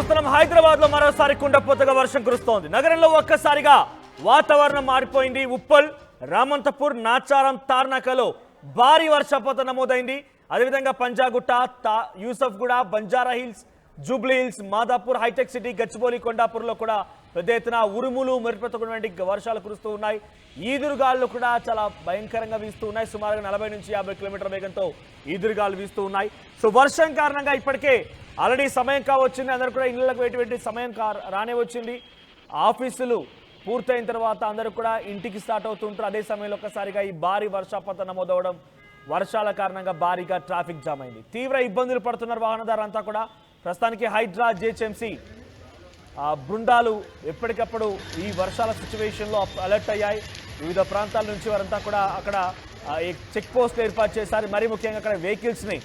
చూస్తున్నాం హైదరాబాద్ లో మరోసారి కుండపోతగా వర్షం కురుస్తోంది. నగరంలో ఒక్కసారిగా వాతావరణం మారిపోయింది. ఉప్పల్, రామంతపూర్, నాచారం, తార్నాకలో భారీ వర్షపాతం నమోదైంది. అదేవిధంగా పంజాగుట్ట, యూసఫ్గూడ, బంజారా హిల్స్, జూబ్లీ హిల్స్, మాదాపూర్, హైటెక్ సిటీ, గచ్చిబౌలి, కొండాపూర్లో కూడా పెద్ద ఎత్తున ఉరుములు మెరుపులతో వర్షాలు కురుస్తూ ఉన్నాయి. ఈదురుగాలు కూడా చాలా భయంకరంగా వీస్తూ ఉన్నాయి. సుమారుగా 40 నుంచి 50 కిలోమీటర్ల వేగంతో ఈదురుగాలు వీస్తూ ఉన్నాయి. సో వర్షం కారణంగా ఇప్పటికే ఆల్రెడీ సమయం కావచ్చింది. అందరూ కూడా ఇళ్లకు వెయిట్ సమయం రానే వచ్చింది. ఆఫీసులు పూర్తయిన తర్వాత అందరూ కూడా ఇంటికి స్టార్ట్ అవుతుంటారు. అదే సమయంలో ఒక్కసారిగా ఈ భారీ వర్షపాతం నమోదవడం, వర్షాల కారణంగా భారీగా ట్రాఫిక్ జామ్ అయింది. తీవ్ర ఇబ్బందులు పడుతున్నారు వాహనదారులంతా కూడా. ప్రస్తుతానికి హైడ్రా, జిహెచ్ఎంసీ బృందాలు ఎప్పటికప్పుడు ఈ వర్షాల సిచ్యువేషన్లో అలర్ట్ అయ్యాయి. వివిధ ప్రాంతాల నుంచి వారంతా కూడా అక్కడ చెక్ పోస్టులు ఏర్పాటు చేశారు. మరీ ముఖ్యంగా అక్కడ వెహికల్స్ని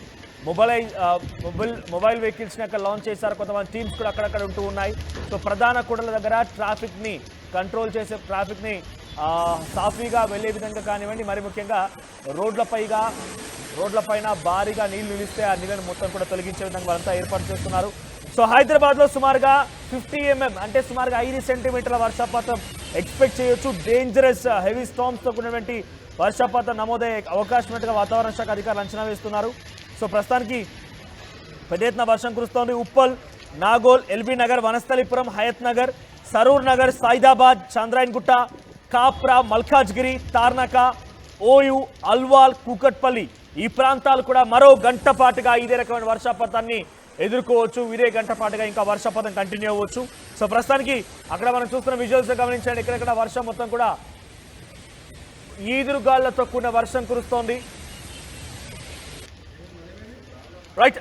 మొబైల్ వెహికల్స్ని అక్కడ లాంచ్ చేశారు. కొంతమంది టీమ్స్ కూడా అక్కడక్కడ ఉంటూ ఉన్నాయి. సో ప్రధాన కూడల దగ్గర ట్రాఫిక్ని కంట్రోల్ చేసే, ట్రాఫిక్ని సాఫీగా వెళ్ళే విధంగా కానివ్వండి, మరి ముఖ్యంగా రోడ్లపైన భారీగా నీళ్లు నిలిస్తే ఆ నీళ్ళను మొత్తం కూడా తొలగించే విధంగా వారంతా ఏర్పాటు చేస్తున్నారు. సో హైదరాబాద్లో సుమారుగా 50 mm అంటే సుమారుగా 5 సెంటీమీటర్ల వర్షపాతం ఎక్స్పెక్ట్ చేయొచ్చు. డేంజరస్ హెవీ స్టార్మ్స్తో కూడినటువంటి వర్షపాతం నమోదయ్యే అవకాశం ఉన్నట్టుగా వాతావరణ శాఖ అధికారులు అంచనా వేస్తున్నారు. సో ప్రస్తుతానికి పెద్ద ఎత్తున వర్షం కురుస్తోంది. ఉప్పల్, నాగోల్, ఎల్బీ నగర్, వనస్థలిపురం, హయత్ నగర్, సరూర్ నగర్, సైదాబాద్, చంద్రాయన్గుట్ట, కాప్రా, మల్కాజ్గిరి, తార్నాక, ఓయు, అల్వాల్, కూకట్పల్లి ఈ ప్రాంతాలు కూడా మరో గంట పాటుగా ఇదే రకమైన వర్షపాతాన్ని ఎదుర్కోవచ్చు. ఇదే గంట పాటుగా ఇంకా వర్షపాతం కంటిన్యూ అవ్వచ్చు. సో ప్రస్తుతానికి అక్కడ మనం చూస్తున్న విజువల్స్ గమనించండి. ఇక్కడెక్కడ వర్షం మొత్తం కూడా ఈదురుగాళ్లతో కూడిన వర్షం కురుస్తోంది. రైట్,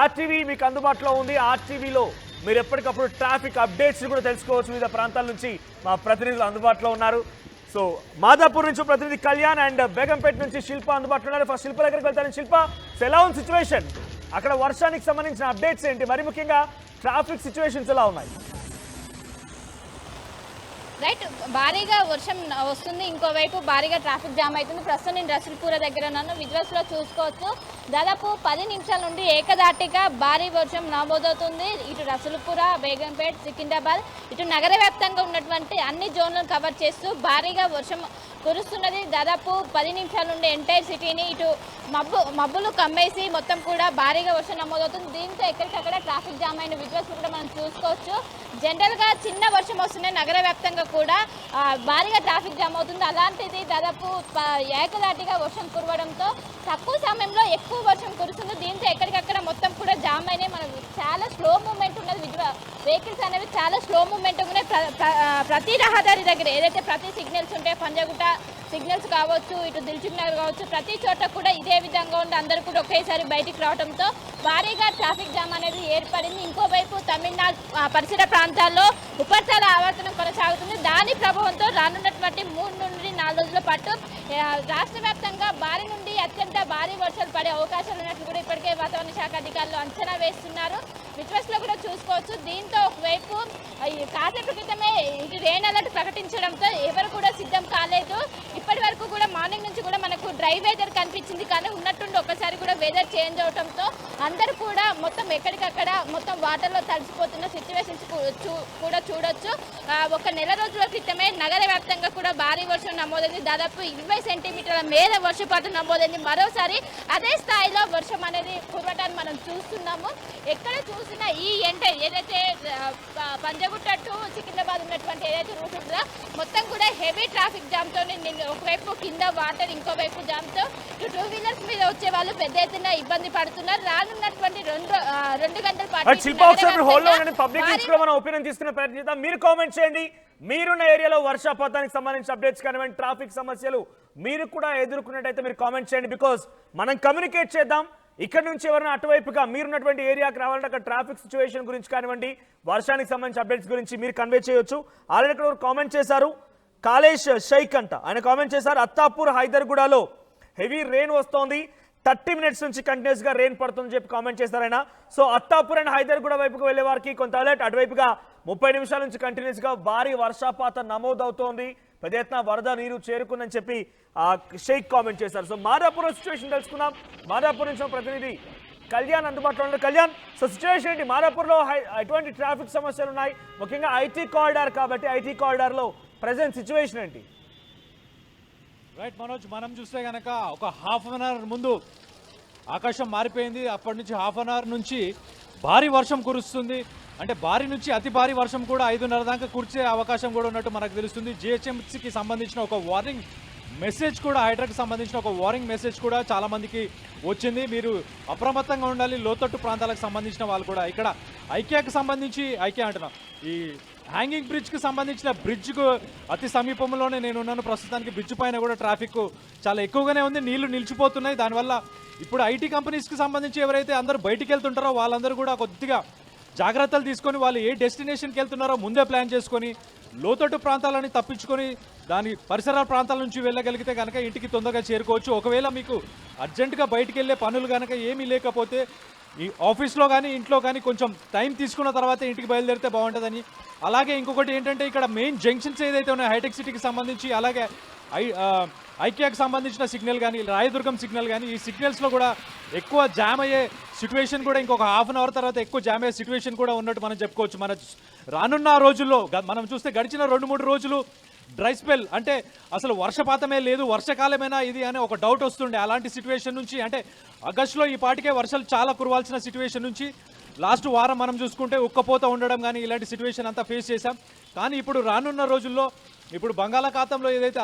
ఆర్టీవీ మీకు అందుబాటులో ఉంది. ఆర్టీవీలో మీరు ఎప్పటికప్పుడు ట్రాఫిక్ అప్డేట్స్ కూడా తెలుసుకోవచ్చు. వివిధ ప్రాంతాల నుంచి మా ప్రతినిధులు అందుబాటులో ఉన్నారు. సో మాదాపూర్ నుంచి ప్రతినిధి కళ్యాణ్ అండ్ బేగంపేట నుంచి శిల్ప అందుబాటులో ఉన్నారు. ఫస్ట్ శిల్ప దగ్గరికి వెళ్తాను. శిల్ప, ఎలా ఉంది సిచ్యువేషన్? అక్కడ వర్షానికి సంబంధించిన అప్డేట్స్ ఏంటి? మరి ముఖ్యంగా ట్రాఫిక్ సిచ్యువేషన్స్ ఎలా ఉన్నాయి? రైట్, భారీగా వర్షం వస్తుంది, ఇంకోవైపు భారీగా ట్రాఫిక్ జామ్ అవుతుంది. ప్రస్తుతం నేను రసూల్పుర దగ్గర ఉన్నాను. విజువల్స్లో చూసుకోవచ్చు, దాదాపు 10 నిమిషాల నుండి ఏకదాటిగా భారీ వర్షం నమోదవుతుంది. ఇటు రసూల్పుర, బేగంపేట్, సికింద్రాబాద్, ఇటు నగర వ్యాప్తంగా ఉన్నటువంటి అన్ని జోన్లను కవర్ చేస్తూ భారీగా వర్షం కురుస్తున్నది. దాదాపు 10 నిమిషాల నుండి ఎంటైర్ సిటీని ఇటు మబ్బులు కమ్మేసి మొత్తం కూడా భారీగా వర్షం నమోదవుతుంది. దీంతో ఎక్కడికక్కడ ట్రాఫిక్ జామ్ అయిన విజువల్స్ కూడా మనం చూసుకోవచ్చు. జనరల్గా చిన్న వర్షం వస్తున్న నగర వ్యాప్తంగా కూడా భారీగా ట్రాఫిక్ జామ్ అవుతుంది. అలాంటిది దాదాపు ఏకదాటిగా వర్షం కురవడంతో తక్కువ సమయంలో ఎక్కువ వర్షం కురుస్తుంది. దీంతో ఎక్కడికక్కడ మొత్తం కూడా జామ్ అయినాయి. మనకు చాలా స్లో మూమెంట్ ఉన్నది. వెహికల్స్ అనేవి చాలా స్లో మూమెంట్ ఉన్నాయి. ప్రతి రహదారి దగ్గర ఏదైతే ప్రతి సిగ్నల్స్ ఉంటాయో, పంజాగుట్ట సిగ్నల్స్ కావచ్చు, ఇటు దిల్సుఖ్ నగర్ కావచ్చు, ప్రతి చోట కూడా ఇదే విధంగా ఉండి అందరూ కూడా ఒకేసారి బయటికి రావడంతో భారీగా ట్రాఫిక్ జామ్ అనేది ఏర్పడింది. ఇంకోవైపు తమిళనాడు పరిసర ప్రాంతాల్లో ఉపరితల ఆవర్తనం కొనసాగుతుంది. దాని ప్రభావంతో రానున్నటువంటి 3 నుండి 4 రోజుల పాటు రాష్ట్ర వ్యాప్తంగా భారీ నుండి అత్యంత భారీ వర్షాలు పడే అవకాశాలు ఉన్నట్లు కూడా ఇప్పటికే వాతావరణ శాఖ అధికారులు అంచనా వేస్తున్నారు. విజువల్స్లో కూడా చూసుకోవచ్చు. దీంతో ఒకవైపు కాసేపు క్రితమే ఇది రెయిన్ అలర్ట్ ప్రకటించడంతో ఎవరు కూడా సిద్ధం కాలేదు. ఇప్పటి వరకు కూడా మార్నింగ్ నుంచి కూడా మనకు డ్రై వెదర్ కనిపించింది, కానీ ఉన్నట్టుండి ఒకసారి కూడా వెదర్ చేంజ్ అవడంతో అందరూ కూడా మొత్తం ఎక్కడికక్కడ మొత్తం వాటర్లో తడిసిపోతున్న సిచ్యువేషన్స్ కూడా చూడొచ్చు. ఒక నెల రోజుల క్రితమే నగర వ్యాప్తంగా కూడా భారీ వర్షం నమోదైంది. దాదాపు 20 సెంటీమీటర్ల మేర వర్షపాతం నమోదైంది. మరోసారి అదే స్థాయిలో వర్షం అనేది కురవటాన్ని మనం చూస్తున్నాము. ఎక్కడ చూసినా ఈ ఏదైతే పంజాగుట్ట టు సికింద్రాబాద్ ఉన్నటువంటి ఏదైతే రూట్ ఉంటుందో మొత్తం కూడా హెవీ ట్రాఫిక్ జామ్తో, ఒకవైపు కింద వాటర్, ఇంకోవైపు జామ్తో 2 వీలర్స్ మీద వచ్చే వాళ్ళు పెద్ద ఎత్తున ఇబ్బంది పడుతున్నారు. రానున్నటువంటి 2 గంటల పాటు ఒపీనియన్ తీసుకునే ప్రయత్నిద్దాం. మీరు కామెంట్ చేయండి. మీరున్న ఏరియాలో వర్షపాతానికి సంబంధించిన అప్డేట్స్ కానివ్వండి, ట్రాఫిక్ సమస్యలు మీరు కూడా ఎదుర్కొన్నట్టయితే మీరు కామెంట్ చేయండి. బికాస్ మనం కమ్యూనికేట్ చేద్దాం. ఇక్కడ నుంచి ఎవరైనా అటువైపుగా మీరున్నటువంటి ఏరియాకి రావాలంటే అక్కడ ట్రాఫిక్ సిచ్యువేషన్ గురించి కానివ్వండి, వర్షానికి సంబంధించిన అప్డేట్స్ గురించి మీరు కన్వే చేయొచ్చు. ఆల్రెడీ ఇక్కడ కామెంట్ చేశారు, కాలేష్ షైక్ అంట, ఆయన కామెంట్ చేశారు. అత్తాపూర్, హైదర్గూడలో హెవీ రెయిన్ వస్తోంది, 30 minutes నుంచి కంటిన్యూస్ గా రెయిన్ పడుతుందని చెప్పి కామెంట్ చేశారు ఆయన. సో అత్తాపూర్ అండ్ హైదర్గూడ వైపుకు వెళ్లే వారికి కొంత అలర్ట్. అటువైపుగా 30 నిమిషాల నుంచి కంటిన్యూస్ గా భారీ వర్షపాతం నమోదవుతోంది. పెద్ద ఎత్తున వరద నీరు చేరుకుందని చెప్పి షేక్ కామెంట్ చేశారు. సో మాదాపూర్ సిచ్యువేషన్ తెలుసుకుందాం. మాదాపూర్ నుంచి ప్రతినిధి కళ్యాణ్ అందుబాటులో ఉన్నారు. కళ్యాణ్, సో సిచ్యువేషన్ ఏంటి? మాదాపూర్లో ఎటువంటి ట్రాఫిక్ సమస్యలు ఉన్నాయి? ముఖ్యంగా ఐటీ కారిడార్ కాబట్టి ఐటీ కారిడార్లో ప్రజెంట్ సిచ్యువేషన్ ఏంటి? రైట్ మనోజ్, మనం చూస్తే కనుక ఒక హాఫ్ అన్ అవర్ ముందు ఆకాశం మారిపోయింది. అప్పటి నుంచి హాఫ్ అన్ అవర్ నుంచి భారీ వర్షం కురుస్తుంది. అంటే భారీ నుంచి అతి భారీ వర్షం కూడా 5:30 దాకా కురిసే అవకాశం కూడా ఉన్నట్టు మనకు తెలుస్తుంది. జిహెచ్ఎంసీకి సంబంధించిన ఒక వార్నింగ్ మెసేజ్ కూడా, హైడ్రాకి సంబంధించిన ఒక వార్నింగ్ మెసేజ్ కూడా చాలామందికి వచ్చింది. మీరు అప్రమత్తంగా ఉండాలి. లోతట్టు ప్రాంతాలకు సంబంధించిన వాళ్ళు కూడా ఇక్కడ ఐకియాకి సంబంధించి, ఐకియా అంటున్నా, ఈ హ్యాంగింగ్ బ్రిడ్జ్కి సంబంధించిన బ్రిడ్జ్కు అతి సమీపంలోనే నేను ఉన్నాను. ప్రస్తుతానికి బ్రిడ్జ్ పైన కూడా ట్రాఫిక్ చాలా ఎక్కువగానే ఉంది. నీళ్లు నిలిచిపోతున్నాయి. దానివల్ల ఇప్పుడు ఐటీ కంపెనీస్కి సంబంధించి ఎవరైతే అందరూ బయటికి వెళ్తుంటారో వాళ్ళందరూ కూడా కొద్దిగా జాగ్రత్తలు తీసుకొని వాళ్ళు ఏ డెస్టినేషన్కి వెళ్తున్నారో ముందే ప్లాన్ చేసుకొని లోతట్టు ప్రాంతాలని తప్పించుకొని దాని పరిసర ప్రాంతాల నుంచి వెళ్ళగలిగితే కనుక ఇంటికి తొందరగా చేరుకోవచ్చు. ఒకవేళ మీకు అర్జెంటుగా బయటికి వెళ్ళే పనులు కనుక ఏమీ లేకపోతే ఈ ఆఫీస్లో కానీ ఇంట్లో కానీ కొంచెం టైం తీసుకున్న తర్వాత ఇంటికి బయలుదేరితే బాగుంటుందని. అలాగే ఇంకొకటి ఏంటంటే ఇక్కడ మెయిన్ జంక్షన్స్ ఏదైతే ఉన్నాయో హైటెక్ సిటీకి సంబంధించి, అలాగే ఐకియాకి సంబంధించిన సిగ్నల్ కానీ, రాయదుర్గం సిగ్నల్ కానీ, ఈ సిగ్నల్స్లో కూడా ఎక్కువ జామ్ అయ్యే సిచ్యువేషన్ కూడా ఇంకొక హాఫ్ అన్ అవర్ తర్వాత ఎక్కువ జామ్ అయ్యే సిచ్యువేషన్ కూడా ఉన్నట్టు మనం చెప్పుకోవచ్చు. మన రానున్న రోజుల్లో మనం చూస్తే గడిచిన 2-3 రోజులు డ్రై స్పెల్, అంటే అసలు వర్షపాతమే లేదు, వర్షకాలమేనా ఇది అనే ఒక డౌట్ వస్తుండే. అలాంటి సిచ్యువేషన్ నుంచి, అంటే ఆగస్టులో ఈ పాటికే వర్షాలు చాలా కురవాల్సిన సిచ్యువేషన్ నుంచి లాస్ట్ వారం మనం చూసుకుంటే ఉక్కపోత ఉండడం కానీ ఇలాంటి సిచ్యువేషన్ అంతా ఫేస్ చేశాం. కానీ ఇప్పుడు రానున్న రోజుల్లో ఇప్పుడు బంగాళాఖాతంలో ఏదైతే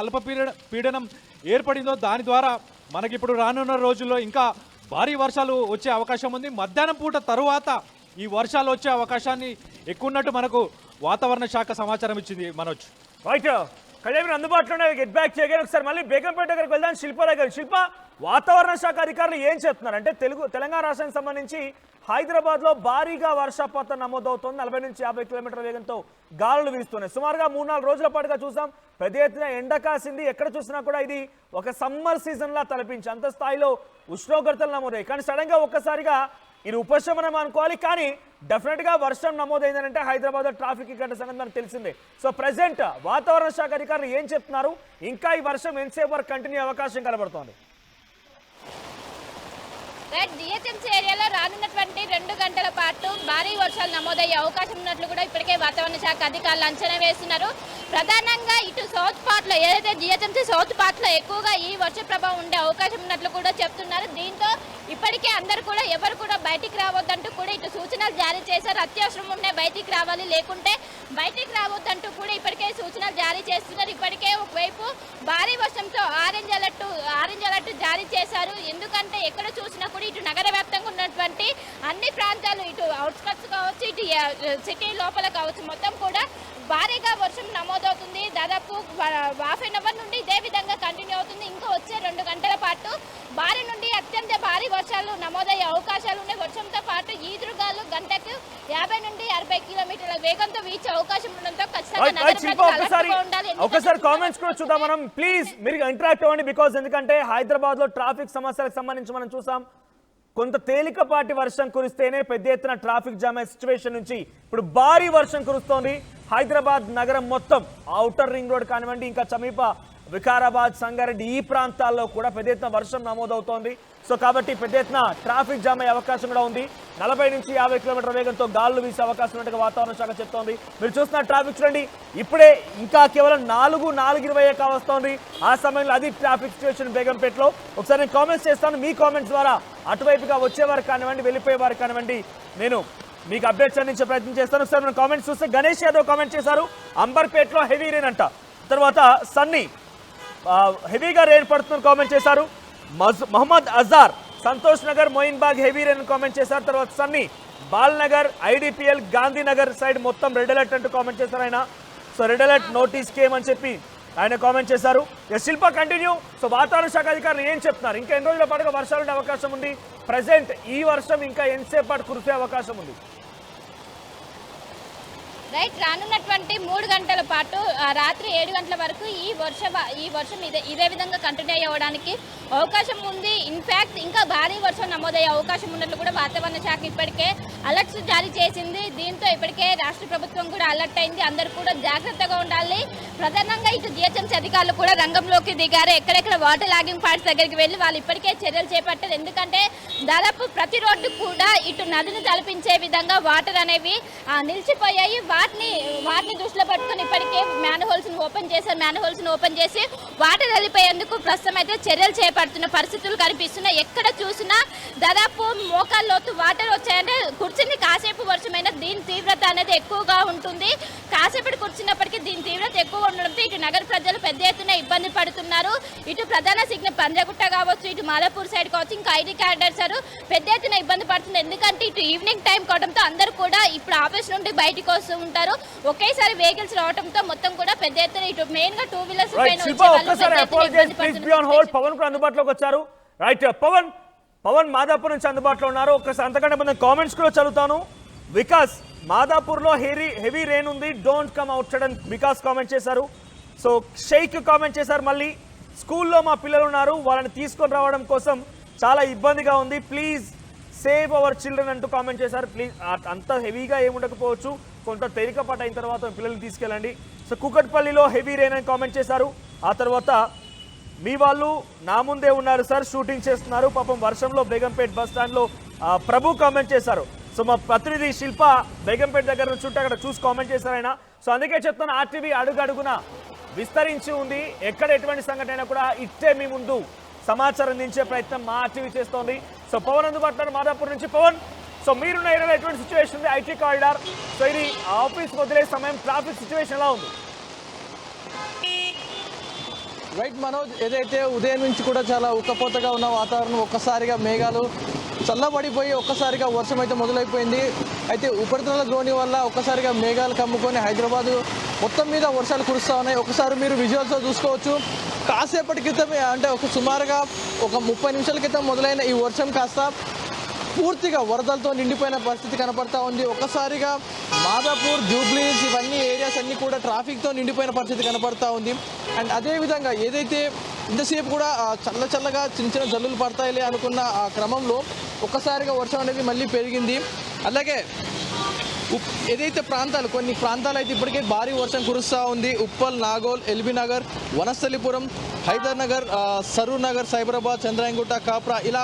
పీడనం ఏర్పడిందో దాని ద్వారా మనకిప్పుడు రానున్న రోజుల్లో ఇంకా భారీ వర్షాలు వచ్చే అవకాశం ఉంది. మధ్యాహ్నం పూట తరువాత ఈ వర్షాలు వచ్చే అవకాశాన్ని ఎక్కువ ఉన్నట్టు మనకు వాతావరణ శాఖ సమాచారం ఇచ్చింది. మనోజ్, రైట్, కళ్యాణ్ అందుబాటులోనే గెట్ బ్యాక్ చేయగానే ఒకసారి మళ్ళీ బేగంపేట దగ్గరికి వెళ్దాం. శిల్ప దగ్గర. శిల్ప, వాతావరణ శాఖ అధికారులు ఏం చెప్తున్నారు అంటే తెలంగాణ రాష్ట్రానికి సంబంధించి హైదరాబాద్లో భారీగా వర్షపాతం నమోదవుతోంది. 40 నుంచి 50 కిలోమీటర్ల వేగంతో గాలులు వీస్తున్నాయి. సుమారుగా 3-4 రోజుల పాటుగా చూసాం పెద్ద ఎత్తున ఎండ కాసింది. ఎక్కడ చూసినా కూడా ఇది ఒక సమ్మర్ సీజన్ లా తలపించి అంత స్థాయిలో ఉష్ణోగ్రతలు నమోదయ్యాయి. కానీ సడన్ గా ఒక్కసారిగా ఇది ఉపశమనం అనుకోవాలి. కానీ డెఫినెట్ గా వర్షం నమోదైందంటే హైదరాబాద్ ట్రాఫిక్ గంట సంగతి మనకు తెలిసిందే. సో ప్రెసెంట్ వాతావరణ శాఖ అధికారులు ఏం చెప్తున్నారు? ఇంకా ఈ వర్షం ఎంతసేపు వరకు కంటిన్యూ అవకాశం కనబడుతోంది? జిహెచ్ఎంసీ ఏరియాలో రానున్నటువంటి 2 గంటల పాటు భారీ వర్షాలు నమోదయ్యే అవకాశం ఉన్నట్లు కూడా ఇప్పటికే వాతావరణ శాఖ అధికారులు అంచనా వేస్తున్నారు. ప్రధానంగా ఇటు సౌత్ పార్ట్లో, ఏదైతే జిహెచ్ఎంసీ సౌత్ పార్ట్లో ఎక్కువగా ఈ వర్ష ప్రభావం ఉండే అవకాశం ఉన్నట్లు కూడా చెప్తున్నారు. దీంతో ఇప్పటికే అందరూ కూడా ఎవరు కూడా బయటికి రావద్దంటూ కూడా ఇటు సూచనలు జారీ చేశారు. అత్యవసరం ఉంటే బయటికి రావాలి, లేకుంటే బయటికి రావద్దంటూ కూడా ఇప్పటికే సూచనలు జారీ చేస్తున్నారు. ఇప్పటికే ఒకవైపు భారీ వర్షంతో ఆరెంజ్ అలర్ట్ జారీ చేశారు. ఎందుకంటే ఎక్కడ చూసినా కూడా ఇటు నగర వ్యాప్తంగా ఉన్నటువంటి అన్ని ప్రాంతాలు, ఇటు అవుట్స్కట్స్ కావచ్చు, ఇటు సిటీ లోపల కావచ్చు, మొత్తం కూడా భారీగా వర్షం నమోదవుతుంది. దాదాపు హాఫ్ అన్ అవర్ నుండి ఇదే విధంగా కంటిన్యూ అవుతుంది. ఇంకా వచ్చే 2 గంటల పాటు భారీ నుండి అత్యంత భారీ వర్షాలు నమోదయ్యే అవకాశాలు ఉన్నాయి. వర్షంతో పాటు ఈదురుగాలు గంటకు 50 నుండి 60 కిలోమీటర్ల వేగంతో వీచే అవకాశం ఉండడంతో ఒకసారి కామెంట్స్ కూడా చూద్దాం మనం. ప్లీజ్ మీరు ఇంటరాక్ట్ అవ్వండి. బికాజ్ ఎందుకంటే హైదరాబాద్ లో ట్రాఫిక్ సమస్యలకు సంబంధించి మనం చూసాం, కొంత తేలికపాటి వర్షం కురిస్తేనే పెద్ద ఎత్తున ట్రాఫిక్ జామ్ అయ్యే సిచ్యువేషన్ నుంచి ఇప్పుడు భారీ వర్షం కురుస్తోంది. హైదరాబాద్ నగరం మొత్తం ఔటర్ రింగ్ రోడ్ కానివ్వండి, ఇంకా సమీప వికారాబాద్, సంగారెడ్డి ఈ ప్రాంతాల్లో కూడా పెద్ద ఎత్తున వర్షం నమోదవుతోంది. సో కాబట్టి పెద్ద ఎత్తున ట్రాఫిక్ జామ్ అయ్యే అవకాశం కూడా ఉంది. 40 నుంచి 50 కిలోమీటర్ల వేగంతో గాలులు వీసే అవకాశం ఉన్నట్టుగా వాతావరణ శాఖ చెప్తోంది. మీరు చూస్తున్న ట్రాఫిక్ చూడండి, ఇప్పుడే ఇంకా కేవలం 4:20 కావస్తోంది. ఆ సమయంలో అది ట్రాఫిక్ సిచ్యువేషన్ బేగంపేటలో. ఒకసారి నేను కామెంట్స్ చేస్తాను. మీ కామెంట్స్ ద్వారా అటువైపుగా వచ్చేవారు కానివ్వండి, వెళ్ళిపోయేవారు కానివ్వండి, నేను మీకు అప్డేట్స్ అందించే ప్రయత్నం చేస్తాను. ఒకసారి మనం కామెంట్స్ చూస్తే గణేష్ యాదవ్ కామెంట్ చేశారు, అంబర్పేటలో హెవీ రెయిన్ అంట. తర్వాత సన్నీ హెవీగా రెయిన్ పడుతుందని కామెంట్ చేశారు. Mohammed Azhar Santosh Nagar, Moinbagh heavy rain comment చేశారు. తర్వాత సన్నీ బాల్నగర్, ఐడిపిఎల్, గాంధీనగర్ సైడ్ మొత్తం రెడ్ అలర్ట్ అంటూ కామెంట్ చేశారు ఆయన. So red alert notice came అని చెప్పి ఆయన కామెంట్ చేశారు. శిల్ప కంటిన్యూ. సో వాతావరణ శాఖ అధికారులు ఏం చెప్తున్నారు? ఇంకా ఎన్ని రోజుల పాటుగా వర్షాలు ఉండే అవకాశం ఉంది? ప్రెసెంట్ ఈ వర్షం ఇంకా ఎంతసేపు పాటు కురిసే అవకాశం ఉంది? రైట్, రానున్నటువంటి 3 గంటల పాటు రాత్రి 7 గంటల వరకు ఈ వర్షం ఇదే విధంగా కంటిన్యూ అవ్వడానికి అవకాశం ఉంది. ఇన్ఫ్యాక్ట్ ఇంకా భారీ వర్షం నమోదయ్యే అవకాశం ఉన్నట్లు కూడా వాతావరణ శాఖ ఇప్పటికే అలర్ట్స్ జారీ చేసింది. దీంతో ఇప్పటికే రాష్ట్ర ప్రభుత్వం కూడా అలర్ట్ అయింది. అందరూ కూడా జాగ్రత్తగా ఉండాలి. ప్రధానంగా ఇటు జిహెచ్ఎంసీ అధికారులు కూడా రంగంలోకి దిగారు. ఎక్కడెక్కడ వాటర్ లాగింగ్ పాయింట్స్ దగ్గరికి వెళ్ళి వాళ్ళు ఇప్పటికే చర్యలు చేపట్టారు. ఎందుకంటే దాదాపు ప్రతి రోడ్డు కూడా ఇటు నదిని తలపించే విధంగా వాటర్ అనేవి నిలిచిపోయాయి. వాటిని దృష్టిలో పెట్టుకుని ఇప్పటికే మ్యాన్హోల్స్ ఓపెన్ చేసి వాటర్ వెళ్ళిపోయేందుకు ప్రస్తుతం అయితే చర్యలు చేపడుతున్న పరిస్థితులు కనిపిస్తున్నాయి. ఎక్కడ చూసినా దాదాపు మోకాల్లోతు వాటర్ వచ్చాయంటే కూర్చుని కాసేపు వర్షమైన దీని తీవ్రత అనేది ఎక్కువగా ఉంటుంది. కాసేపటి కూర్చున్నప్పటికీ దీని తీవ్రత ఎక్కువ ఉండడంతో ఇటు నగర ప్రజలు పెద్ద ఎత్తున ఇబ్బంది పడుతున్నారు. ఇటు ప్రధాన సిగ్నల్ పంజగుట్ట కావచ్చు, ఇటు మాదాపూర్ సైడ్ కావచ్చు, ఇంకా ఐడి క్యాడర్స్ పెద్ద ఎత్తున ఇబ్బంది పడుతుంది. ఎందుకంటే ఇటు ఈవినింగ్ టైం కావడంతో అందరూ కూడా ఇప్పుడు ఆఫీస్ నుండి బయటకు వస్తూ ఉంటారు. ఒకేసారి వెహికల్స్ రావడంతో మొత్తం కూడా పెద్ద ఎత్తున ఇటు మెయిన్ గా 2 వీలర్స్ పవన్ కూడా అందుబాటులోకి వచ్చారు. రైట్ పవన్ మాదాపూర్ నుంచి అందుబాటులో ఉన్నారు. ఒక్కసారి అంతకంటే ముందు కామెంట్స్ కూడా చదువుతాను. వికాస్ మాదాపూర్ లో హెవీ రెయిన్ ఉంది, డోంట్ కమ్ అవుట్ సైడ్ అని వికాస్ కామెంట్ చేశారు. సో షేక్ కామెంట్ చేశారు. మళ్ళీ స్కూల్లో మా పిల్లలు ఉన్నారు, వాళ్ళని తీసుకొని రావడం కోసం చాలా ఇబ్బందిగా ఉంది, ప్లీజ్ సేవ్ అవర్ చిల్డ్రన్ అంటూ కామెంట్ చేశారు. ప్లీజ్ అంత హెవీగా ఏముండకపోవచ్చు, కొంత తేలికపాటు అయిన తర్వాత పిల్లల్ని తీసుకెళ్ళండి. సో కుకట్పల్లిలో హెవీ రెయిన్ అని కామెంట్ చేశారు. ఆ తర్వాత మీ వాళ్ళు నా ముందే ఉన్నారు సార్, షూటింగ్ చేస్తున్నారు పాపం వర్షంలో బేగంపేట్ బస్ స్టాండ్లో ప్రభు కామెంట్ చేశారు. సో మా ప్రతినిధి శిల్ప బేగంపేట్ దగ్గర నుంచి అక్కడ చూసి కామెంట్ చేశారు ఆయన. సో అందుకే చెప్తాను, ఆర్టీవీ అడుగడుగున విస్తరించి ఉంది. ఎక్కడ ఎటువంటి సంఘటన అయినా కూడా ఇట్టే మీ ముందు సమాచారం అందించే ప్రయత్నం మా ఆర్టీవీ చేస్తోంది. సో పవన్ అందుబాటులో మాదాపూర్ నుంచి. పవన్, సో మీరున్న ఏరియాలో ఎటువంటి సిచ్యువేషన్ ఉంది? ఐటీ కారిడార్, సో ఇది ఆఫీస్ వదిలే సమయం ట్రాఫిక్ సిచ్యువేషన్ ఎలా ఉంది? రైట్ మనోజ్, ఏదైతే ఉదయం నుంచి కూడా చాలా ఉక్కపోతగా ఉన్న వాతావరణం, ఒక్కసారిగా మేఘాలు చల్లబడిపోయి ఒక్కసారిగా వర్షం అయితే మొదలైపోయింది. అయితే ఉపరితల ద్రోణి వల్ల ఒక్కసారిగా మేఘాలు కమ్ముకొని హైదరాబాద్ మొత్తం మీద వర్షాలు కురుస్తూ ఉన్నాయి. ఒకసారి మీరు విజువల్స్లో చూసుకోవచ్చు. కాసేపటి క్రితమే అంటే సుమారుగా ఒక 30 నిమిషాల క్రితం మొదలైన ఈ వర్షం కాస్త పూర్తిగా వరదలతో నిండిపోయిన పరిస్థితి కనపడతా ఉంది. ఒక్కసారిగా మాదాపూర్, జూబ్లీస్ ఇవన్నీ ఏరియాస్ అన్నీ కూడా ట్రాఫిక్తో నిండిపోయిన పరిస్థితి కనపడతా ఉంది. అండ్ అదేవిధంగా ఏదైతే ఇంతసేపు కూడా చల్లగా చిన్న జల్లులు పడతాయిలే అనుకున్న ఆ క్రమంలో ఒక్కసారిగా వర్షం అనేది మళ్ళీ పెరిగింది. అలాగే ఏదైతే కొన్ని ప్రాంతాలు అయితే ఇప్పటికే భారీ వర్షం కురుస్తూ ఉంది. ఉప్పల్, నాగోల్, ఎల్బీ నగర్, వనస్థలిపురం, హైదర్ నగర్, సరూర్ నగర్, సైబరాబాద్, చంద్రాయంగుట్ట, కాప్రా, ఇలా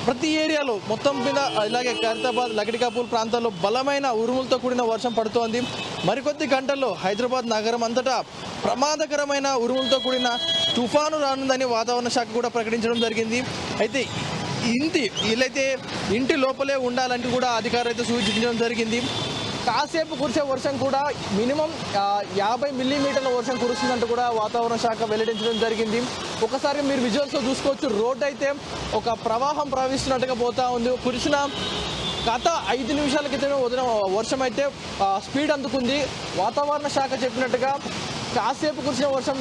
ప్రతి ఏరియాలో మొత్తం మీద, ఇలాగే ఖైరతాబాద్, లకడికాపూర్ ప్రాంతాల్లో బలమైన ఉరుములతో కూడిన వర్షం పడుతోంది. మరికొద్ది గంటల్లో హైదరాబాద్ నగరం అంతటా ప్రమాదకరమైన ఉరుములతో కూడిన తుఫాను రానుందని వాతావరణ శాఖ కూడా ప్రకటించడం జరిగింది. అయితే వీళ్ళైతే ఇంటి లోపలే ఉండాలంటూ కూడా అధికారులు అయితే సూచించడం జరిగింది. కాసేపు కురిసే వర్షం కూడా మినిమం 50 మిల్లీమీటర్ల వర్షం కురుస్తుందంటూ కూడా వాతావరణ శాఖ వెల్లడించడం జరిగింది. ఒకసారి మీరు విజువల్స్లో చూసుకోవచ్చు. రోడ్డు అయితే ఒక ప్రవాహం ప్రవహిస్తున్నట్టుగా పోతా ఉంది. కురిసిన గత 5 నిమిషాల క్రితమే వదిలిన వర్షం అయితే స్పీడ్ అందుకుంది. వాతావరణ శాఖ చెప్పినట్టుగా కాసేపు కురిసిన వర్షం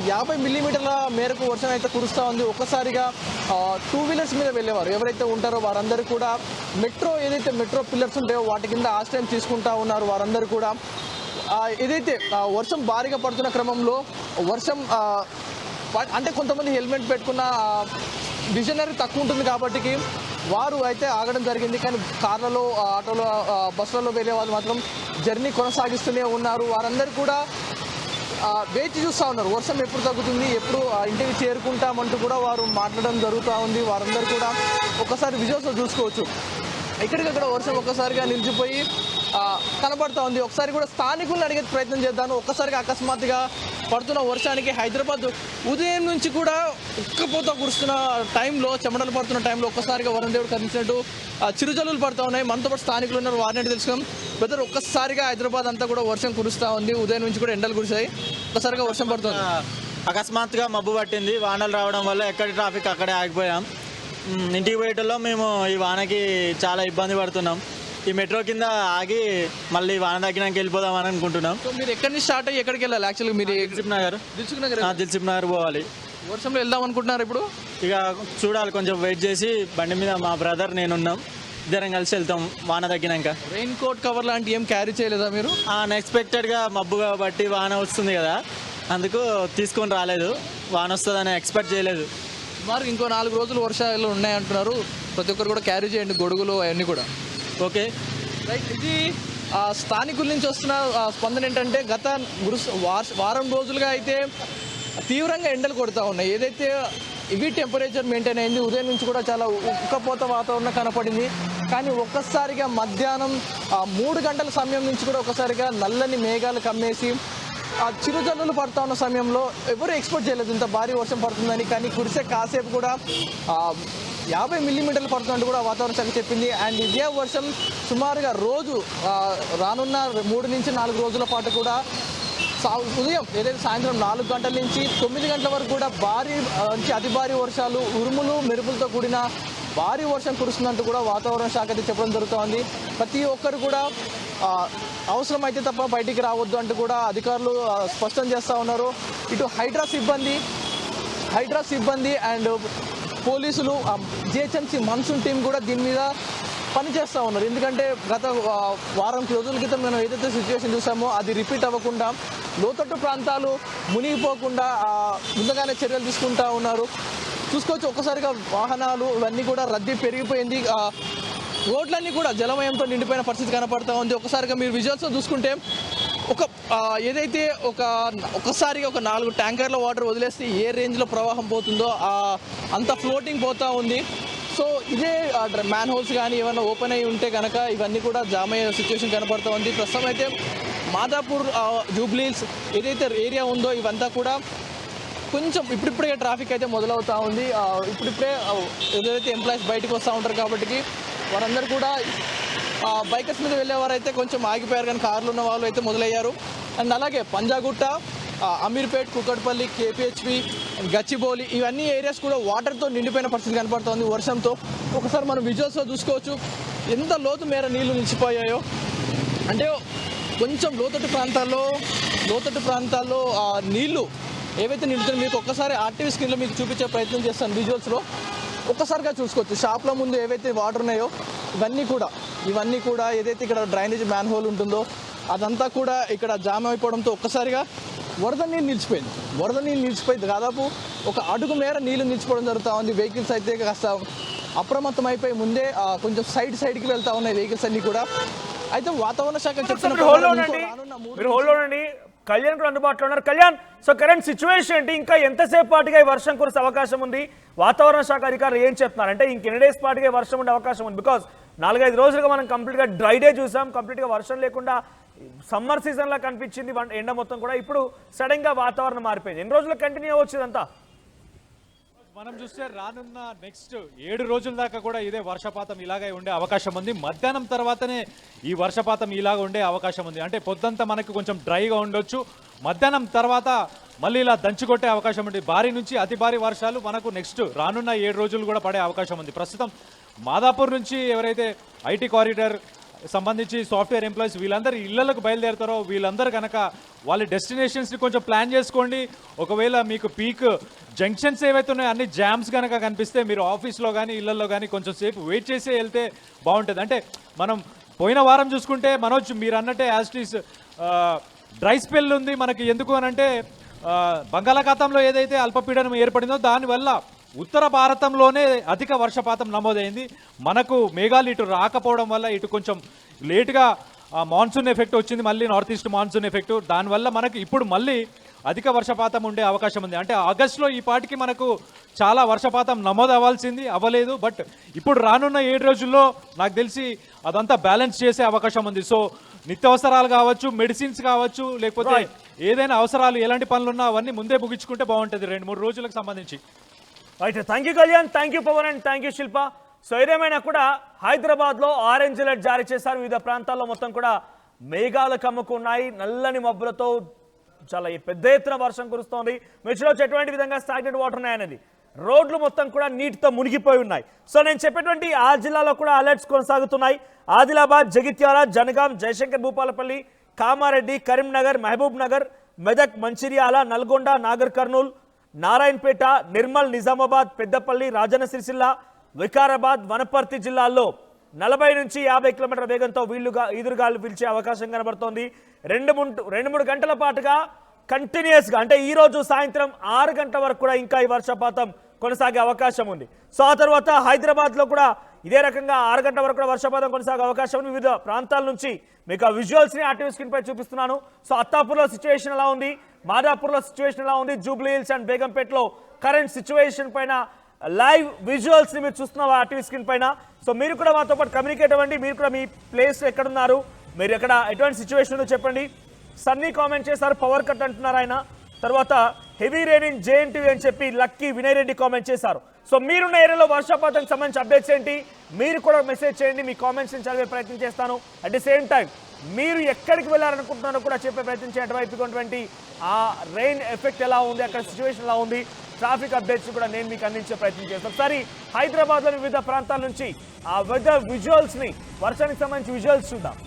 50 మిల్లీమీటర్ల మేరకు వర్షం అయితే కురుస్తూ ఉంది. ఒక్కసారిగా 2 వీలర్స్ మీద వెళ్ళేవారు ఎవరైతే ఉంటారో వారందరూ కూడా ఏదైతే మెట్రో పిల్లర్స్ ఉంటాయో వాటి కింద ఆశ్రయం తీసుకుంటా ఉన్నారు. వారందరూ కూడా ఏదైతే వర్షం భారీగా పడుతున్న క్రమంలో వర్షం అంటే కొంతమంది హెల్మెట్ పెట్టుకున్న విజనరీ తక్కువ ఉంటుంది కాబట్టి వారు అయితే ఆగడం జరిగింది. కానీ కార్లలో, ఆటోలో, బస్సులలో వెళ్ళే వాళ్ళు మాత్రం జర్నీ కొనసాగిస్తూనే ఉన్నారు. వారందరూ కూడా వేచి చూస్తూ ఉన్నారు, వర్షం ఎప్పుడు తగ్గుతుంది, ఎప్పుడు ఇంటికి చేరుకుంటామంటూ కూడా వారు మాట్లాడడం జరుగుతూ ఉంది. వారందరూ కూడా ఒకసారి విజువల్స్లో చూసుకోవచ్చు. ఎక్కడికక్కడ వర్షం ఒక్కసారిగా నిలిచిపోయి కనబడుతూ ఉంది. ఒకసారి కూడా స్థానికులను అడిగే ప్రయత్నం చేద్దాను. ఒక్కసారిగా అకస్మాత్తుగా పడుతున్న వర్షానికి హైదరాబాద్ ఉదయం నుంచి కూడా ఉక్కపోత కురుస్తున్న టైంలో, చెమటలు పడుతున్న టైంలో ఒక్కసారిగా వరుణదేవుడు కనిపించినట్టు చిరుజల్లులు పడుతూ ఉన్నాయి. మనతో పాటు స్థానికులు ఉన్నారు, వారిని తెలుసుకున్నాం. బ్రదర్, ఒక్కసారిగా హైదరాబాద్ అంతా కూడా వర్షం కురుస్తూ ఉంది. ఉదయం నుంచి కూడా ఎండలు కురిశాయి, ఒక్కసారిగా వర్షం పడుతుంది. అకస్మాత్తుగా మబ్బు పట్టింది. వానలు రావడం వల్ల ఎక్కడి ట్రాఫిక్ అక్కడే ఆగిపోయాం. ఇంటికి పోయేటల్లో మేము ఈ వానకి చాలా ఇబ్బంది పడుతున్నాం. ఈ మెట్రో కింద ఆగి మళ్ళీ వాన తగ్గినాక వెళ్ళిపోదామని అనుకుంటున్నాం. మీరు ఎక్కడి నుంచి స్టార్ట్ అయ్యి ఎక్కడికి వెళ్ళాలి? యాక్చువల్గా మీరు దిల్సుఖ్ నగర్ పోవాలి. వర్షంలో వెళ్దాం అనుకుంటున్నారు ఇప్పుడు? ఇక చూడాలి, కొంచెం వెయిట్ చేసి బండి మీద మా బ్రదర్ నేనున్నాం, ఇద్దరం కలిసి వెళ్తాం వాన తగ్గినాక. రెయిన్ కోట్, కవర్ లాంటి ఏం క్యారీ చేయలేదా మీరు? అన్ఎక్స్పెక్టెడ్గా మబ్బు కాబట్టి వాన వస్తుంది కదా, అందుకు తీసుకొని రాలేదు. వాన వస్తుందని ఎక్స్పెక్ట్ చేయలేదు. మరి ఇంకో 4 రోజులు వర్షాలు ఉన్నాయంటున్నారు. ప్రతి ఒక్కరు కూడా క్యారీ చేయండి, గొడుగులు అవన్నీ కూడా. Okay right. ఇది స్థానికుల నుంచి వస్తున్న స్పందన ఏంటంటే గత వారం రోజులుగా అయితే తీవ్రంగా ఎండలు కొడుతూ ఉన్నాయి. ఏదైతే ఇవి టెంపరేచర్ మెయింటైన్ అయింది, ఉదయం నుంచి కూడా చాలా ఉక్కపోత వాతావరణం కనపడింది. కానీ ఒక్కసారిగా మధ్యాహ్నం 3 గంటల సమయం నుంచి కూడా ఒకసారిగా నల్లని మేఘాలు కమ్మేసి చిరుజల్లులు పడుతూ ఉన్న సమయంలో ఎవరు ఎక్స్పెక్ట్ చేయలేదు ఇంత భారీ వర్షం పడుతుందని. కానీ కురిసే కాసేపు కూడా 50 మిల్లీమీటర్లు పడుతున్నట్టు కూడా వాతావరణ శాఖ చెప్పింది. అండ్ ఇదే వర్షం సుమారుగా రోజు రానున్న 3 నుంచి 4 రోజుల పాటు కూడా ఉదయం ఏదైతే సాయంత్రం 4 గంటల నుంచి 9 గంటల వరకు కూడా భారీ నుంచి అతి భారీ వర్షాలు, ఉరుములు మెరుపులతో కూడిన భారీ వర్షం కురుస్తున్నట్టు కూడా వాతావరణ శాఖ అయితే చెప్పడం జరుగుతోంది. ప్రతి ఒక్కరు కూడా అవసరమైతే తప్ప బయటికి రావద్దు అంటూ కూడా అధికారులు స్పష్టం చేస్తూ ఉన్నారు. ఇటు హైడ్రా సిబ్బంది అండ్ పోలీసులు, జిహెచ్ఎంసీ మన్సూన్ టీం కూడా దీని మీద పనిచేస్తూ ఉన్నారు. ఎందుకంటే గత వారం రోజుల క్రితం మనం ఏదైతే సిచ్యువేషన్ చూసామో అది రిపీట్ అవ్వకుండా లోతట్టు ప్రాంతాలు మునిగిపోకుండా ముందుగానే చర్యలు తీసుకుంటూ ఉన్నారు. చూసుకోవచ్చు ఒక్కసారిగా వాహనాలు ఇవన్నీ కూడా రద్దీ పెరిగిపోయింది. రోడ్లన్నీ కూడా జలమయంతో నిండిపోయిన పరిస్థితి కనపడుతూ ఉంది. ఒకసారిగా మీరు విజువల్స్లో చూసుకుంటే ఏదైతే ఒక్కసారిగా 4 ట్యాంకర్ల వాటర్ వదిలేస్తే ఏ రేంజ్లో ప్రవాహం పోతుందో అంత ఫ్లోటింగ్ పోతూ ఉంది. సో ఇదే మ్యాన్ హోల్స్ కానీ ఏమైనా ఓపెన్ అయ్యి ఉంటే కనుక ఇవన్నీ కూడా జామ్ అయ్యే సిచ్యువేషన్ కనపడుతూ ఉంది. ప్రస్తుతం అయితే మాదాపూర్, జూబ్లీహిల్స్ ఏదైతే ఏరియా ఉందో ఇవంతా కూడా కొంచెం ఇప్పుడిప్పుడే ట్రాఫిక్ అయితే మొదలవుతూ ఉంది. ఇప్పుడిప్పుడే ఏదైతే ఎంప్లాయీస్ బయటకు వస్తూ ఉంటారు కాబట్టి వారందరూ కూడా బైకర్స్ మీద వెళ్ళేవారైతే కొంచెం ఆగిపోయారు, కానీ కార్లు ఉన్న వాళ్ళు అయితే మొదలయ్యారు. అండ్ అలాగే పంజాగుట్ట, అమీర్పేట్, కుక్కట్పల్లి, కేపీహెచ్పి, గచ్చిబౌలి ఇవన్నీ ఏరియాస్ కూడా వాటర్తో నిండిపోయిన పరిస్థితి కనపడుతోంది వర్షంతో. ఒకసారి మనం విజువల్స్లో చూసుకోవచ్చు ఎంత లోతు మేర నీళ్లు నిలిచిపోయాయో. అంటే కొంచెం లోతట్టు ప్రాంతాల్లో నీళ్లు ఏవైతే నిండుతున్నాయో మీకు ఒక్కసారి ఆర్టీవీ స్క్రీన్లో మీకు చూపించే ప్రయత్నం చేస్తాను. విజువల్స్లో ఒక్కసారిగా చూసుకోవచ్చు షాప్ల ముందు ఏవైతే వాటర్ ఉన్నాయో ఇవన్నీ కూడా ఏదైతే ఇక్కడ డ్రైనేజ్ మ్యాన్ హోల్ ఉంటుందో అదంతా కూడా ఇక్కడ జామ్ అయిపోవడంతో ఒక్కసారిగా వరద నీళ్ళు నిలిచిపోయి దాదాపు 1 అడుగు మేర నీళ్లు నిలిచిపోవడం జరుగుతూ ఉంది. వెహికల్స్ అయితే కాస్త అప్రమత్తం అయిపోయి ముందే కొంచెం సైడ్కి వెళ్తూ ఉన్నాయి వెహికల్స్ అన్నీ కూడా. అయితే వాతావరణ శాఖ చెప్తున్నారు కళ్యాణ్ కూడా అందుబాటులో ఉన్నారు. కళ్యాణ్, సో కరెంట్ సిచ్యువేషన్ ఏంటి? ఇంకా ఎంతసేపు పాటుగా ఈ వర్షం కురిసే అవకాశం ఉంది? వాతావరణ శాఖ అధికారులు ఏం చెప్తున్నారు అంటే ఇంకెన్ని డేస్ పాటుగా వర్షం ఉండే అవకాశం ఉంది? బికాస్ 4-5 రోజులుగా మనం కంప్లీట్గా డ్రై డే చూసాం, కంప్లీట్గా వర్షం లేకుండా సమ్మర్ సీజన్లా కనిపించింది ఎండ మొత్తం కూడా. ఇప్పుడు సడన్గా వాతావరణం మారిపోయింది. ఎన్ని రోజులు కంటిన్యూ అవ్వచ్చు ఇదంతా? మనం చూస్తే రానున్న నెక్స్ట్ 7 రోజుల దాకా కూడా ఇదే వర్షపాతం ఇలాగే ఉండే అవకాశం ఉంది. మధ్యాహ్నం తర్వాతనే ఈ వర్షపాతం ఇలాగ ఉండే అవకాశం ఉంది. అంటే పొద్దంతా మనకు కొంచెం డ్రైగా ఉండొచ్చు, మధ్యాహ్నం తర్వాత మళ్ళీ ఇలా దంచుకొట్టే అవకాశం ఉంది. భారీ నుంచి అతి భారీ వర్షాలు మనకు నెక్స్ట్ రానున్న 7 రోజులు కూడా పడే అవకాశం ఉంది. ప్రస్తుతం మాదాపూర్ నుంచి ఎవరైతే ఐటీ కారిడార్ సంబంధించి సాఫ్ట్వేర్ ఎంప్లాయీస్ వీళ్ళందరూ ఇళ్లకు బయలుదేరుతారో వీళ్ళందరూ కనుక వాళ్ళ డెస్టినేషన్స్ని కొంచెం ప్లాన్ చేసుకోండి. ఒకవేళ మీకు పీక్ జంక్షన్స్ ఏవైతే ఉన్నాయో అన్ని జామ్స్ కనుక కనిపిస్తే మీరు ఆఫీస్లో కానీ ఇళ్లలో కానీ కొంచెం సేపు వెయిట్ చేసి వెళ్తే బాగుంటుంది. అంటే మనం పోయిన వారం చూసుకుంటే మనోజ్ మీరు అన్నట్టే యాస్టీస్ డ్రై స్పెల్ ఉంది మనకి. ఎందుకు అనంటే బంగాళాఖాతంలో ఏదైతే అల్పపీడనం ఏర్పడిందో దానివల్ల ఉత్తర భారతంలోనే అధిక వర్షపాతం నమోదైంది. మనకు మేఘాలు ఇటు రాకపోవడం వల్ల ఇటు కొంచెం లేటుగా మాన్సూన్ ఎఫెక్ట్ వచ్చింది, మళ్ళీ నార్త్ ఈస్ట్ మాన్సూన్ ఎఫెక్ట్. దానివల్ల మనకు ఇప్పుడు మళ్ళీ అధిక వర్షపాతం ఉండే అవకాశం ఉంది. అంటే ఆగస్టులో ఈ పాటికి మనకు చాలా వర్షపాతం నమోదు అవ్వలేదు. బట్ ఇప్పుడు రానున్న 7 రోజుల్లో నాకు తెలిసి అదంతా బ్యాలెన్స్ చేసే అవకాశం ఉంది. సో నిత్యావసరాలు కావచ్చు, మెడిసిన్స్ కావచ్చు, లేకపోతే ఏదైనా అవసరాలు ఎలాంటి పనులున్నా అవన్నీ ముందే ముగించుకుంటే బాగుంటుంది 2-3 రోజులకు సంబంధించి. Right, thank you Kalyan, thank you Pavan and thank you Shilpa. So ఏదేమైనా కూడా హైదరాబాద్లో ఆరెంజ్ అలర్ట్ జారీ చేశారు. వివిధ ప్రాంతాల్లో మొత్తం కూడా మేఘాలు కమ్ముకున్నాయి, నల్లని మబ్బులతో చాలా పెద్ద ఎత్తున వర్షం కురుస్తోంది. మీరు చూడవచ్చు ఎటువంటి విధంగా స్టాగ్నెంట్ వాటర్ ఉన్నాయనేది. రోడ్లు మొత్తం కూడా నీటితో మునిగిపోయి ఉన్నాయి. సో నేను చెప్పేటువంటి ఆ జిల్లాలో కూడా అలర్ట్స్ కొనసాగుతున్నాయి. ఆదిలాబాద్, జగిత్యాల, జనగాం, జయశంకర్ భూపాలపల్లి, కామారెడ్డి, కరీంనగర్, మహబూబ్ నగర్, మెదక్, మంచిర్యాల, నల్గొండ, నాగర్ కర్నూల్, నారాయణపేట, నిర్మల్, నిజామాబాద్, పెద్దపల్లి, రాజన్న సిరిసిల్ల, వికారాబాద్, వనపర్తి జిల్లాల్లో 40 నుంచి 50 కిలోమీటర్ల వేగంతో ఈదురుగాలు పిలిచే అవకాశం కనబడుతోంది. 2-3 గంటల పాటుగా కంటిన్యూస్గా, అంటే ఈ రోజు సాయంత్రం 6 గంటల వరకు కూడా ఇంకా ఈ వర్షపాతం కొనసాగే అవకాశం ఉంది. సో ఆ తర్వాత హైదరాబాద్లో కూడా ఇదే రకంగా 6 గంటల వరకు కూడా వర్షపాతం కొనసాగే అవకాశం ఉంది. వివిధ ప్రాంతాల నుంచి మీకు ఆ విజువల్స్ని ఆర్టీవీ స్క్రీన్ పై చూపిస్తున్నాను. సో అత్తాపూర్లో సిచ్యువేషన్ ఎలా ఉంది, మాదాపూర్లో సిచ్యువేషన్ ఎలా ఉంది, జూబ్లీ హిల్స్ అండ్ బేగంపేటలో కరెంట్ సిచ్యువేషన్ పైన లైవ్ విజువల్స్ని మీరు చూస్తున్నారు ఆర్టీవీ స్క్రీన్ పైన. సో మీరు కూడా మాతో పాటు కమ్యూనికేట్ అవ్వండి. మీరు కూడా మీ ప్లేస్ ఎక్కడున్నారు, మీరు ఎక్కడ ఎటువంటి సిచ్యువేషన్ ఉందో చెప్పండి. సన్నీ కామెంట్ చేశారు, పవర్ కట్ అంటున్నారు ఆయన. తర్వాత హెవీ రెయిన్ ఇన్ జేఎన్టీవీ అని చెప్పి లక్కీ వినయ్ రెడ్డి కామెంట్ చేశారు. సో మీరున్న ఏరియాలో వర్షపాతానికి సంబంధించి అప్డేట్స్ ఏంటి, మీరు కూడా మెసేజ్ చేయండి. మీ కామెంట్స్ని చదివే ప్రయత్నం చేస్తాను. అట్ ది సేమ్ టైం మీరు ఎక్కడికి వెళ్ళాలనుకుంటున్నారో కూడా చెప్పే ప్రయత్నం చేయండి. అటువైపుటువంటి ఆ రెయిన్ ఎఫెక్ట్ ఎలా ఉంది, అక్కడ సిచ్యువేషన్ ఎలా ఉంది, ట్రాఫిక్ అప్డేట్స్ కూడా నేను మీకు అందించే ప్రయత్నం చేస్తాను. ఒకసారి హైదరాబాద్లోని వివిధ ప్రాంతాల నుంచి ఆ వెదర్ విజువల్స్ని, వర్షానికి సంబంధించి విజువల్స్ చూద్దాం.